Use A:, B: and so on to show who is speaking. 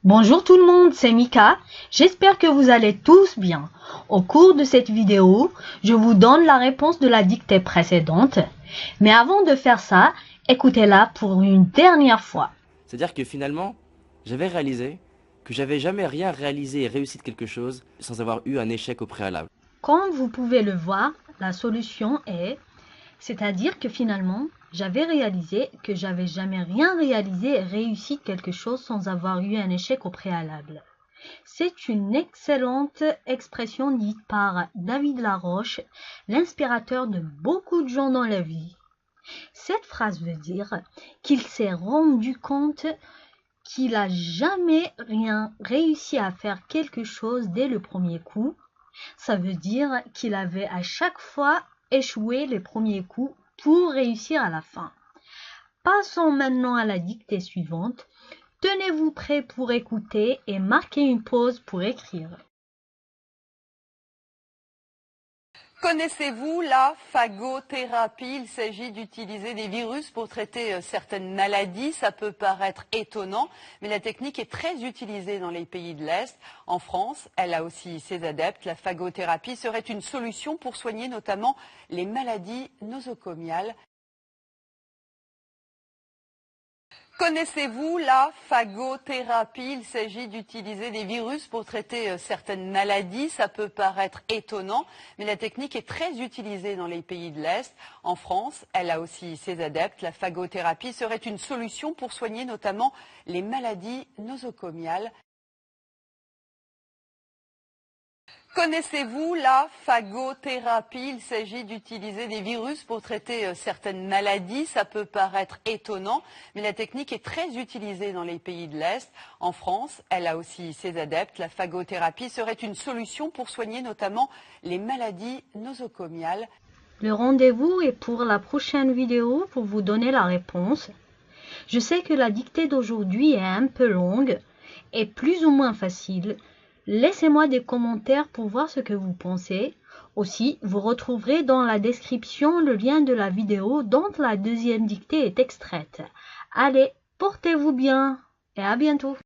A: Bonjour tout le monde, c'est Mika. J'espère que vous allez tous bien. Au cours de cette vidéo, je vous donne la réponse de la dictée précédente. Mais avant de faire ça, écoutez-la pour une dernière fois.
B: C'est-à-dire que finalement, j'avais réalisé que j'avais jamais rien réalisé et réussi de quelque chose sans avoir eu un échec au préalable.
A: Comme vous pouvez le voir, la solution est, c'est-à-dire que finalement, j'avais réalisé que j'avais jamais rien réalisé et réussi quelque chose sans avoir eu un échec au préalable. C'est une excellente expression dite par David Laroche, l'inspirateur de beaucoup de gens dans la vie. Cette phrase veut dire qu'il s'est rendu compte qu'il n'a jamais rien réussi à faire quelque chose dès le premier coup. Ça veut dire qu'il avait à chaque fois échoué les premiers coups pour réussir à la fin. Passons maintenant à la dictée suivante. Tenez-vous prêts pour écouter et marquez une pause pour écrire.
C: Connaissez-vous la phagothérapie? Il s'agit d'utiliser des virus pour traiter certaines maladies. Ça peut paraître étonnant, mais la technique est très utilisée dans les pays de l'Est. En France, elle a aussi ses adeptes. La phagothérapie serait une solution pour soigner notamment les maladies nosocomiales. Connaissez-vous la phagothérapie? Il s'agit d'utiliser des virus pour traiter certaines maladies. Ça peut paraître étonnant, mais la technique est très utilisée dans les pays de l'Est. En France, elle a aussi ses adeptes. La phagothérapie serait une solution pour soigner notamment les maladies nosocomiales. Connaissez-vous la phagothérapie? Il s'agit d'utiliser des virus pour traiter certaines maladies. Ça peut paraître étonnant, mais la technique est très utilisée dans les pays de l'Est. En France, elle a aussi ses adeptes. La phagothérapie serait une solution pour soigner notamment les maladies nosocomiales.
A: Le rendez-vous est pour la prochaine vidéo pour vous donner la réponse. Je sais que la dictée d'aujourd'hui est un peu longue et plus ou moins facile. Laissez-moi des commentaires pour voir ce que vous pensez. Aussi, vous retrouverez dans la description le lien de la vidéo dont la deuxième dictée est extraite. Allez, portez-vous bien et à bientôt.